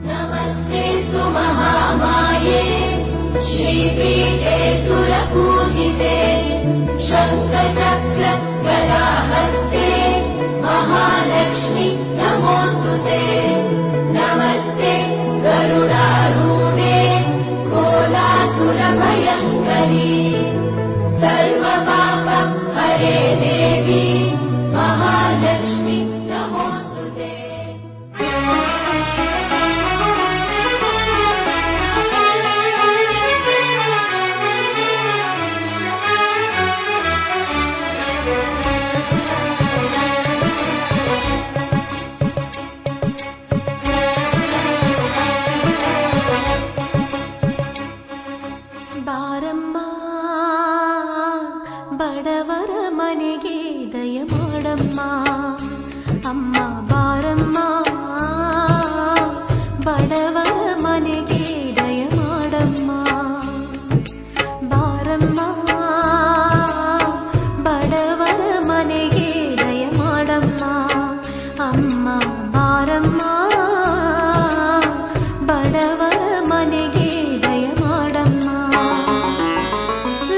नमस्तेस्तु महामाये श्रीपीठे सुरपूजिते शङ्खचक्र गदाहस्ते महालक्ष्मी नमोऽस्तुते। नमस्ते गरुडारूढे कोलासुरभयङ्करी सर्वपाप हरे देवी महालक्ष्मी नमोऽस्तुते। ಬಾರಮ್ಮ ಬಡವರ ಮನೆಗೆ ದಯ ಮಾಡಮ್ಮ ಅಮ್ಮ ಬಾರಮ್ಮ ಬಡವರ ಮನೆಗೆ ದಯ ಮಾಡಮ್ಮ ಬಾರಮ್ಮ ಬಡವರ ಮನೆಗೆ ದಯ ಮಾಡಮ್ಮ ಅಮ್ಮ ಬಾರಮ್ಮ ಬಡವರ ಮನೆಗೆ ದಯ ಮಾಡಮ್ಮ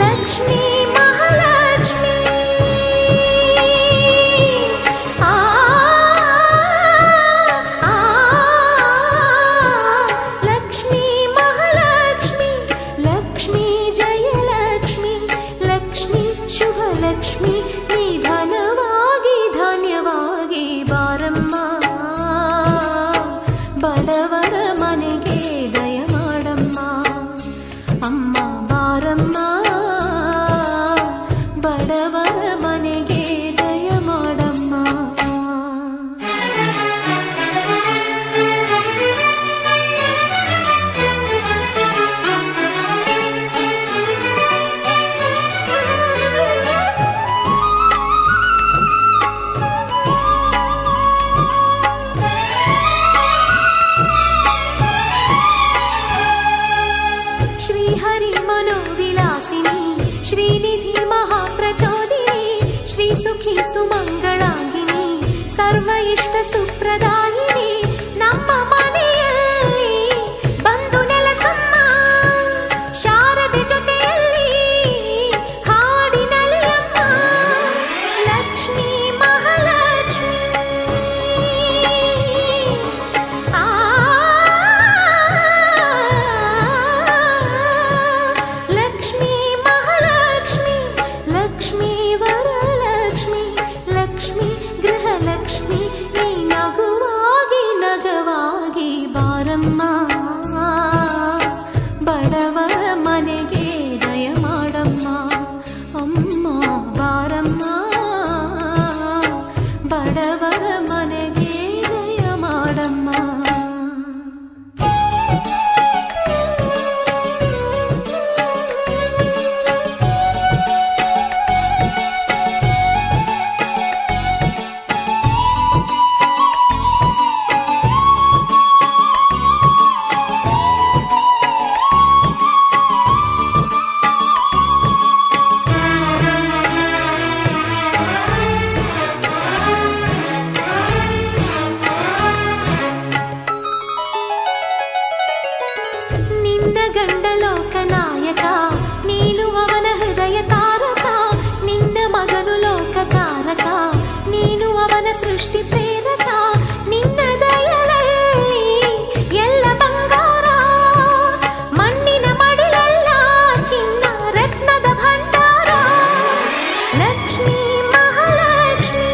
ಲಕ್ಷ್ಮೀ ಮಹಾಲಕ್ಷ್ಮೀ ಲಕ್ಷ್ಮೀ ಮಹಾಲಕ್ಷ್ಮಿ ಲಕ್ಷ್ಮೀ ಜಯಲಕ್ಷ್ಮಿ ಲಕ್ಷ್ಮೀ ಶುಭಲಕ್ಷ್ಮಿ ನಿಧನವಾಗಿ ಧಾನ್ಯವಾಗಿ ಬಾರಮ್ಮ ಬಡವರ ಮನೆಗೆ ದಯ ಮಾಡಮ್ಮ ಅಮ್ಮ ಬಾರಮ್ಮ ಬಡವರ ಮನೆಗೆ ದಯ ಮಾಡಮ್ಮ श्रीहरि मनोविलासिनी श्रीनिधि महाप्रचोदिनी श्रीसुखी सुमंगलांगिनी सर्व इष्ट सुप्रदायिनी ನಮ್ಮ ಮನೆಯಲ್ಲಿ ಬಂದು ನೆಲೆಸಮ್ಮ ಶಾರದೆ ಜೊತೆಯಲ್ಲಿ ಹಾಡಿನಲ್ಲಿ ಅಮ್ಮ ಲಕ್ಷ್ಮೀ ಮಹಾಲಕ್ಷ್ಮಿ ಲಕ್ಷ್ಮೀ ಮಹಾಲಕ್ಷ್ಮಿ ಲಕ್ಷ್ಮೀ ವರಲಕ್ಷ್ಮಿ ಲಕ್ಷ್ಮೀ ಗೃಹಲಕ್ಷ್ಮಿ ನೀ ನಗುವಾಗಿ ನಗವಾಗಿ ಬಾರಮ್ಮ ಬಡವರ ಮನೆಗೆ ದಯ ಮಾಡಮ್ಮ ಅಮ್ಮ ಬಾರಮ್ಮ ಬಡವರ ಮನೆಗೆ ದಯ ಮಾಡಮ್ಮ ನಿನ್ನ ಗಂಡ ಲೋಕನಾಯಕ ನೀನು ಅವನ ಹೃದಯ ತಾರಕ ನಿನ್ನ ಮಗನು ಲೋಕಕಾರಕ ನೀನು ಅವನ ಸೃಷ್ಟಿ ಪ್ರೇರಕ ನಿನ್ನ ದಯದಲ್ಲಿ ಎಲ್ಲ ಬಂಗಾರ ಮಣ್ಣಿನ ಮಡಿಲಲ್ಲ ಚಿನ್ನ ರತ್ನದ ಭಂಡಾರ ಲಕ್ಷ್ಮೀ ಮಹಾಲಕ್ಷ್ಮಿ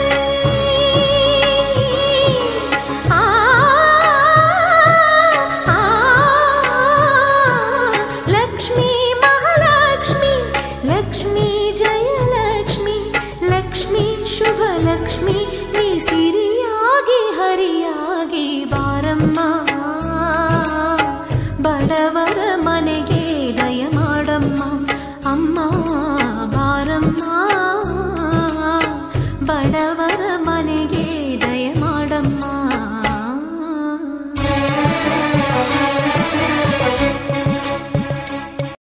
ಲಕ್ಷ್ಮೀ ಮಹಾಲಕ್ಷ್ಮಿ ಲಕ್ಷ್ಮೀ ಜಯಲಕ್ಷ್ಮಿ ಲಕ್ಷ್ಮೀ ಶುಭಲಕ್ಷ್ಮಿ ನೀ ಸಿರಿಯಾಗಿ ಹರಿಯಾಗಿ ಬಾರಮ್ಮ ಬಡವರ ಮನೆಗೆ ದಯ ಮಾಡಮ್ಮ ಅಮ್ಮ ಬಾರಮ್ಮ ಬಡವರ